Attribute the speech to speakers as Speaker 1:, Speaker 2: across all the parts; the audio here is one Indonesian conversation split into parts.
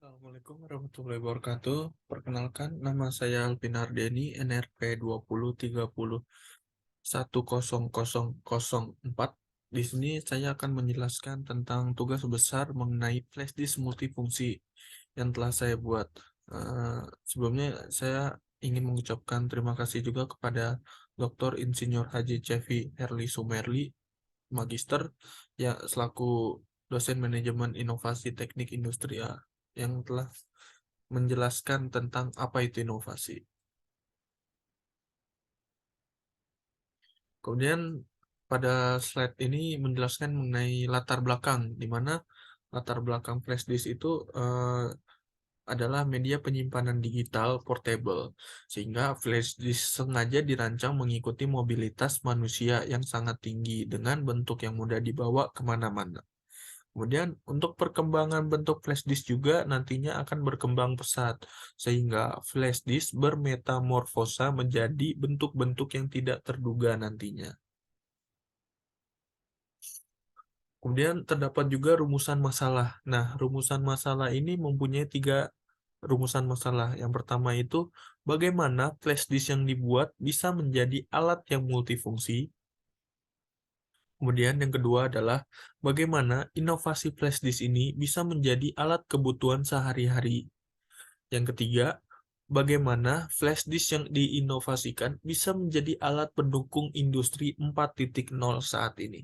Speaker 1: Assalamualaikum warahmatullahi wabarakatuh. Perkenalkan, nama saya Alvin Ardeni, NRP 2030100004. Di sini saya akan menjelaskan tentang tugas besar mengenai flash disk multifungsi yang telah saya buat. Sebelumnya saya ingin mengucapkan terima kasih juga kepada Dr. Insinyur Haji Cevi Herli Sumerli, Magister, ya selaku dosen manajemen inovasi teknik industri yang telah menjelaskan tentang apa itu inovasi. Kemudian pada slide ini menjelaskan mengenai latar belakang, di mana latar belakang flash disk itu adalah media penyimpanan digital portable, sehingga flash disk sengaja dirancang mengikuti mobilitas manusia yang sangat tinggi dengan bentuk yang mudah dibawa kemana-mana. Kemudian untuk perkembangan bentuk flash disk juga nantinya akan berkembang pesat, sehingga flash disk bermetamorfosa menjadi bentuk-bentuk yang tidak terduga nantinya. Kemudian terdapat juga rumusan masalah. Nah, rumusan masalah ini mempunyai 3 rumusan masalah. Yang pertama itu, bagaimana flash disk yang dibuat bisa menjadi alat yang multifungsi. Kemudian yang kedua adalah bagaimana inovasi flash disk ini bisa menjadi alat kebutuhan sehari-hari. Yang ketiga, bagaimana flash disk yang diinovasikan bisa menjadi alat pendukung industri 4.0 saat ini.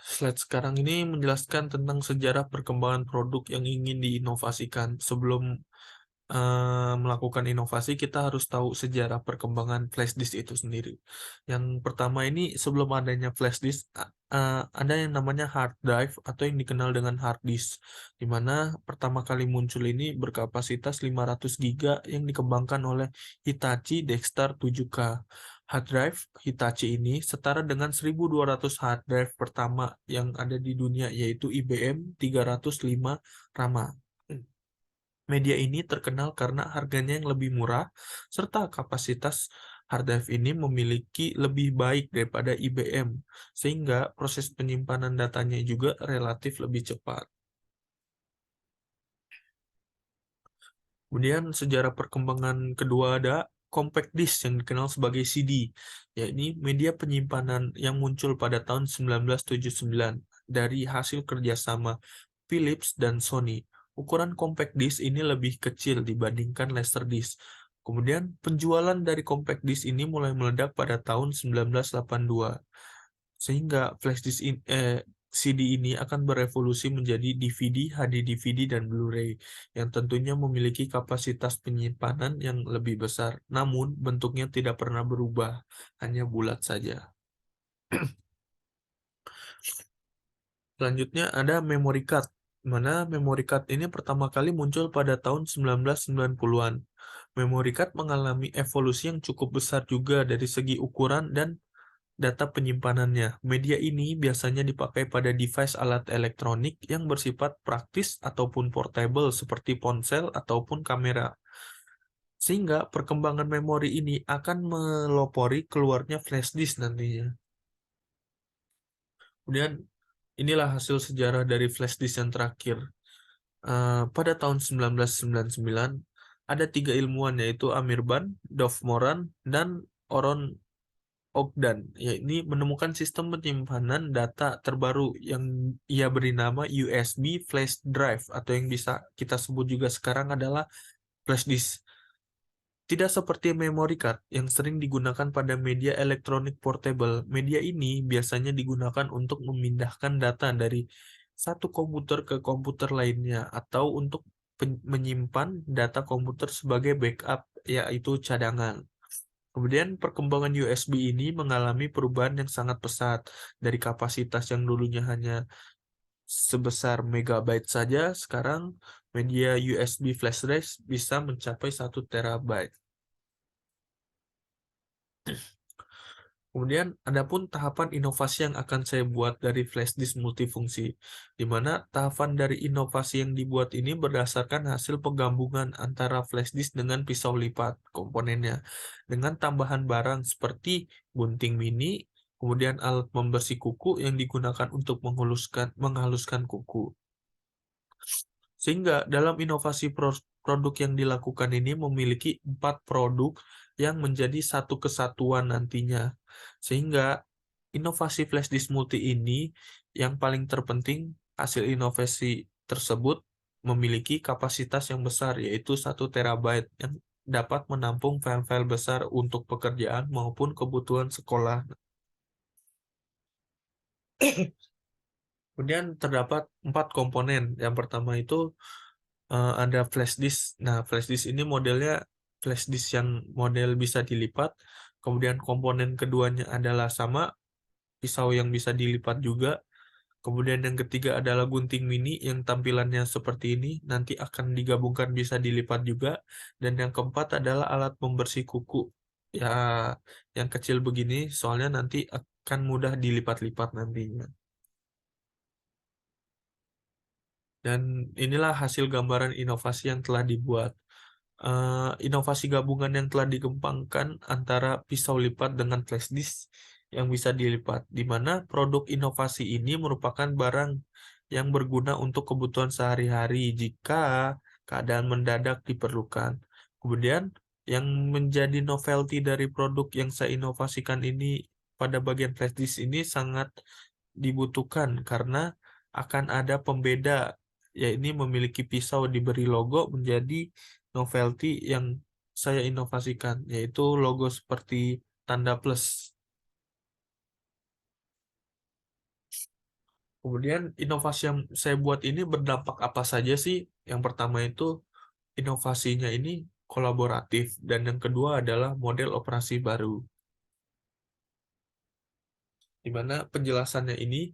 Speaker 1: Slide sekarang ini menjelaskan tentang sejarah perkembangan produk yang ingin diinovasikan. Sebelum melakukan inovasi, kita harus tahu sejarah perkembangan flash disk itu sendiri. Yang pertama ini, sebelum adanya flash disk, ada yang namanya hard drive atau yang dikenal dengan hard disk, di mana pertama kali muncul ini berkapasitas 500 GB yang dikembangkan oleh Hitachi Dexter 7K. Hard drive Hitachi ini setara dengan 1.200 hard drive pertama yang ada di dunia, yaitu IBM 305 Rama. Media ini terkenal karena harganya yang lebih murah, serta kapasitas hard drive ini memiliki lebih baik daripada IBM, sehingga proses penyimpanan datanya juga relatif lebih cepat. Kemudian sejarah perkembangan kedua ada compact disc yang dikenal sebagai CD, yakni media penyimpanan yang muncul pada tahun 1979 dari hasil kerjasama Philips dan Sony. Ukuran compact disc ini lebih kecil dibandingkan laserdisc. Kemudian penjualan dari compact disc ini mulai meledak pada tahun 1982, sehingga flash disk CD ini akan berevolusi menjadi DVD, HD DVD, dan Blu-ray yang tentunya memiliki kapasitas penyimpanan yang lebih besar. Namun bentuknya tidak pernah berubah, hanya bulat saja. Selanjutnya ada memory card, mana memory card ini pertama kali muncul pada tahun 1990-an. Memory card mengalami evolusi yang cukup besar juga dari segi ukuran dan data penyimpanannya. Media ini biasanya dipakai pada device alat elektronik yang bersifat praktis ataupun portable seperti ponsel ataupun kamera. Sehingga perkembangan memori ini akan melopori keluarnya flash disk nantinya. Kemudian inilah hasil sejarah dari flash disk yang terakhir. Pada tahun 1999, ada 3 ilmuwan yaitu Amirban, Dov Moran, dan Oron Ogden, yakni menemukan sistem penyimpanan data terbaru yang ia beri nama USB flash drive, atau yang bisa kita sebut juga sekarang adalah flash disk. Tidak seperti memory card yang sering digunakan pada media elektronik portable, media ini biasanya digunakan untuk memindahkan data dari satu komputer ke komputer lainnya atau untuk menyimpan data komputer sebagai backup, yaitu cadangan. Kemudian perkembangan USB ini mengalami perubahan yang sangat pesat dari kapasitas yang dulunya hanya sebesar megabyte saja, sekarang media USB flash drive bisa mencapai 1 terabyte. Kemudian adapun tahapan inovasi yang akan saya buat dari flash disk multifungsi, di mana tahapan dari inovasi yang dibuat ini berdasarkan hasil penggabungan antara flash disk dengan pisau lipat komponennya, dengan tambahan barang seperti gunting mini, kemudian alat pembersih kuku yang digunakan untuk menghaluskan kuku. Sehingga dalam inovasi produk yang dilakukan ini memiliki 4 produk yang menjadi satu kesatuan nantinya. Sehingga inovasi flash disk multi ini yang paling terpenting, hasil inovasi tersebut memiliki kapasitas yang besar, yaitu 1 terabyte yang dapat menampung file-file besar untuk pekerjaan maupun kebutuhan sekolah. Kemudian terdapat 4 komponen. Yang pertama itu ada flash disk. Nah, flash disk ini modelnya flash disk yang model bisa dilipat. Kemudian komponen keduanya adalah sama, pisau yang bisa dilipat juga. Kemudian yang ketiga adalah gunting mini yang tampilannya seperti ini, nanti akan digabungkan bisa dilipat juga. Dan yang keempat adalah alat pembersih kuku. Ya, yang kecil begini, soalnya nanti akan mudah dilipat-lipat nantinya. Dan inilah hasil gambaran inovasi yang telah dibuat. Inovasi gabungan yang telah dikembangkan antara pisau lipat dengan flash disk yang bisa dilipat, di mana produk inovasi ini merupakan barang yang berguna untuk kebutuhan sehari-hari jika keadaan mendadak diperlukan. Kemudian, yang menjadi novelty dari produk yang saya inovasikan ini pada bagian flash disk ini sangat dibutuhkan karena akan ada pembeda, yaitu memiliki pisau diberi logo menjadi novelty yang saya inovasikan, yaitu logo seperti tanda plus. Kemudian inovasi yang saya buat ini berdampak apa saja sih? Yang pertama itu inovasinya ini kolaboratif, dan yang kedua adalah model operasi baru. Di mana penjelasannya ini,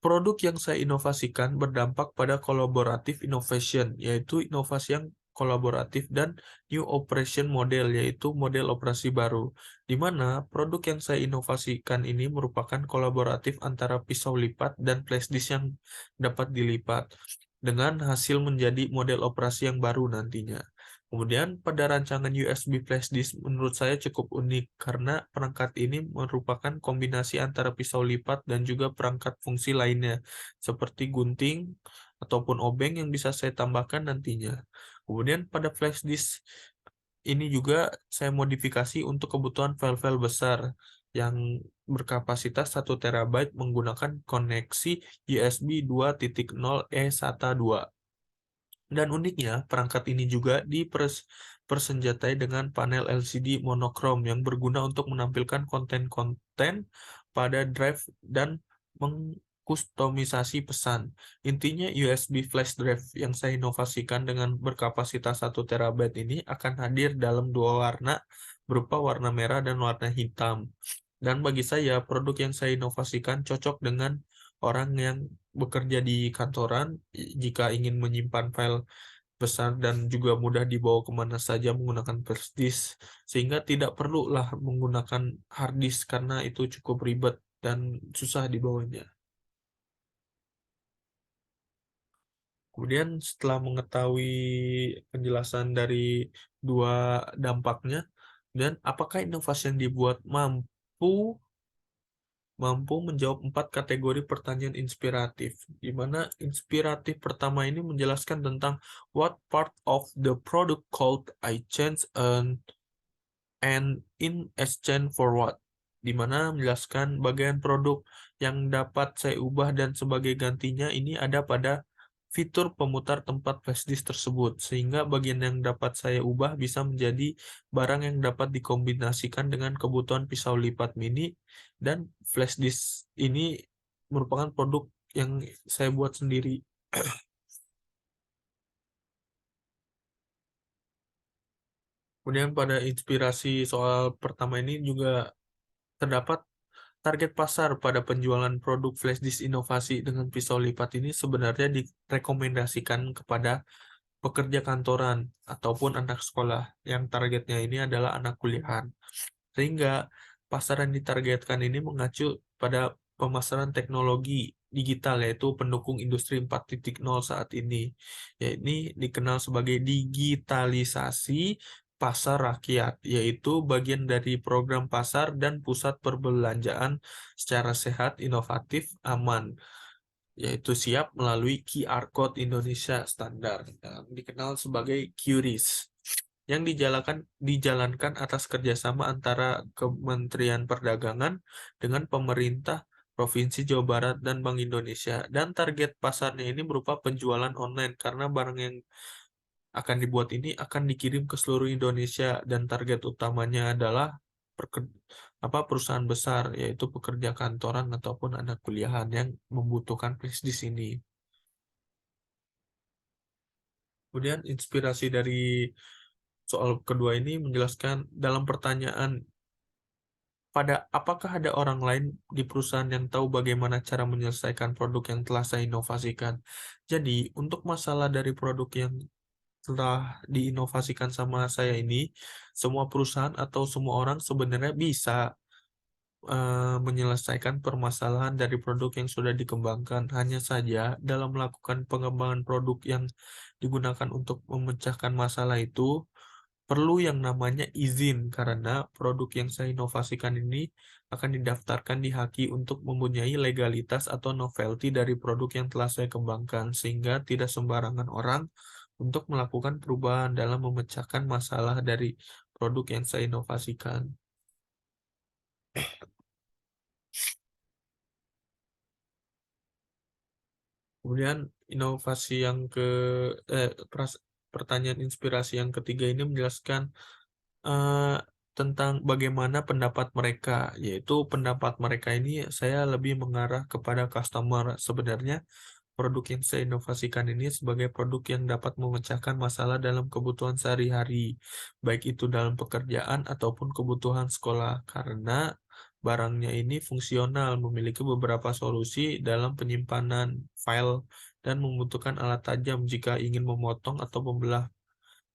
Speaker 1: produk yang saya inovasikan berdampak pada collaborative innovation, yaitu inovasi yang kolaboratif, dan new operation model, yaitu model operasi baru, di mana produk yang saya inovasikan ini merupakan kolaboratif antara pisau lipat dan flash disk yang dapat dilipat, dengan hasil menjadi model operasi yang baru nantinya. Kemudian pada rancangan USB flash disk menurut saya cukup unik karena perangkat ini merupakan kombinasi antara pisau lipat dan juga perangkat fungsi lainnya seperti gunting ataupun obeng yang bisa saya tambahkan nantinya. Kemudian pada flash disk ini juga saya modifikasi untuk kebutuhan file-file besar yang berkapasitas 1 terabyte menggunakan koneksi USB 2.0 eSATA 2. Dan uniknya, perangkat ini juga dipersenjatai dengan panel LCD monokrom yang berguna untuk menampilkan konten-konten pada drive dan mengkustomisasi pesan. Intinya USB flash drive yang saya inovasikan dengan berkapasitas 1 terabyte ini akan hadir dalam 2 warna, berupa warna merah dan warna hitam. Dan bagi saya, produk yang saya inovasikan cocok dengan orang yang bekerja di kantoran jika ingin menyimpan file besar dan juga mudah dibawa kemana saja menggunakan flash disk, sehingga tidak perlulah menggunakan hard disk karena itu cukup ribet dan susah dibawanya. Kemudian setelah mengetahui penjelasan dari dua dampaknya, dan apakah inovasi yang dibuat mampu mampu menjawab 4 kategori pertanyaan inspiratif, di mana inspiratif pertama ini menjelaskan tentang what part of the product could I change and in exchange for what, di mana menjelaskan bagian produk yang dapat saya ubah dan sebagai gantinya ini ada pada fitur pemutar tempat flash disk tersebut, sehingga bagian yang dapat saya ubah bisa menjadi barang yang dapat dikombinasikan dengan kebutuhan pisau lipat mini, dan flash disk ini merupakan produk yang saya buat sendiri. Kemudian pada inspirasi soal pertama ini juga terdapat target pasar pada penjualan produk flash disk inovasi dengan pisau lipat ini sebenarnya direkomendasikan kepada pekerja kantoran ataupun anak sekolah yang targetnya ini adalah anak kuliahan. Sehingga pasar yang ditargetkan ini mengacu pada pemasaran teknologi digital, yaitu pendukung industri 4.0 saat ini. Yaitu dikenal sebagai digitalisasi pasar rakyat, yaitu bagian dari program pasar dan pusat perbelanjaan secara sehat, inovatif, aman, yaitu siap melalui QR Code Indonesia Standar, yang dikenal sebagai QRIS, yang dijalankan atas kerjasama antara Kementerian Perdagangan dengan pemerintah Provinsi Jawa Barat dan Bank Indonesia. Dan target pasarnya ini berupa penjualan online karena barang yang akan dibuat ini akan dikirim ke seluruh Indonesia dan target utamanya adalah perusahaan besar, yaitu pekerja kantoran ataupun anak kuliahan yang membutuhkan flash di sini. Kemudian inspirasi dari soal kedua ini menjelaskan dalam pertanyaan, apakah ada orang lain di perusahaan yang tahu bagaimana cara menyelesaikan produk yang telah saya inovasikan? Jadi, untuk masalah dari produk yang telah diinovasikan sama saya ini, semua perusahaan atau semua orang sebenarnya bisa menyelesaikan permasalahan dari produk yang sudah dikembangkan. Hanya saja dalam melakukan pengembangan produk yang digunakan untuk memecahkan masalah itu, perlu yang namanya izin, karena produk yang saya inovasikan ini akan didaftarkan di Haki untuk mempunyai legalitas atau novelty dari produk yang telah saya kembangkan, sehingga tidak sembarangan orang untuk melakukan perubahan dalam memecahkan masalah dari produk yang saya inovasikan. Kemudian inovasi yang pertanyaan inspirasi yang ketiga ini menjelaskan eh, tentang bagaimana pendapat mereka, yaitu pendapat mereka ini saya lebih mengarah kepada customer. Sebenarnya produk yang saya inovasikan ini sebagai produk yang dapat memecahkan masalah dalam kebutuhan sehari-hari, baik itu dalam pekerjaan ataupun kebutuhan sekolah, karena barangnya ini fungsional, memiliki beberapa solusi dalam penyimpanan file, dan membutuhkan alat tajam jika ingin memotong atau membelah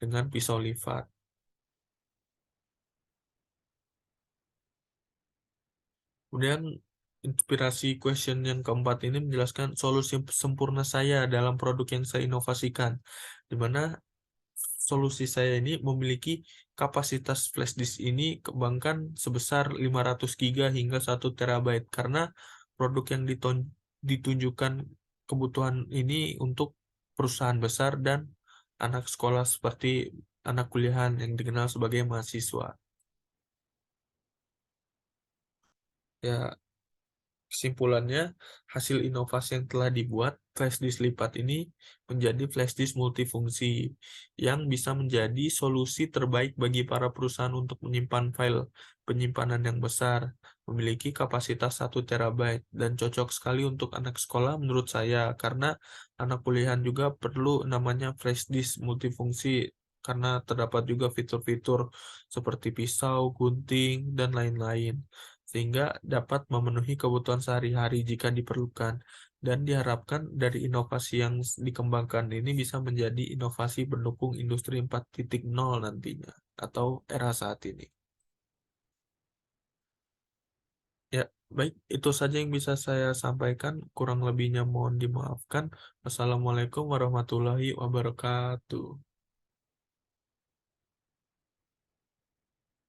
Speaker 1: dengan pisau lipat. Kemudian inspirasi question yang keempat ini menjelaskan solusi sempurna saya dalam produk yang saya inovasikan, di mana solusi saya ini memiliki kapasitas flash disk ini kembangkan sebesar 500 GB hingga 1 terabyte, karena produk yang ditunjukkan kebutuhan ini untuk perusahaan besar dan anak sekolah seperti anak kuliahan yang dikenal sebagai mahasiswa. Ya, kesimpulannya, hasil inovasi yang telah dibuat, flash disk lipat ini menjadi flash disk multifungsi yang bisa menjadi solusi terbaik bagi para perusahaan untuk menyimpan file penyimpanan yang besar, memiliki kapasitas 1 terabyte, dan cocok sekali untuk anak sekolah menurut saya, karena anak kuliahan juga perlu namanya flash disk multifungsi, karena terdapat juga fitur-fitur seperti pisau, gunting, dan lain-lain, sehingga dapat memenuhi kebutuhan sehari-hari jika diperlukan. Dan diharapkan dari inovasi yang dikembangkan ini bisa menjadi inovasi pendukung industri 4.0 nantinya, atau era saat ini. Ya, baik, itu saja yang bisa saya sampaikan. Kurang lebihnya mohon dimaafkan. Wassalamualaikum warahmatullahi wabarakatuh.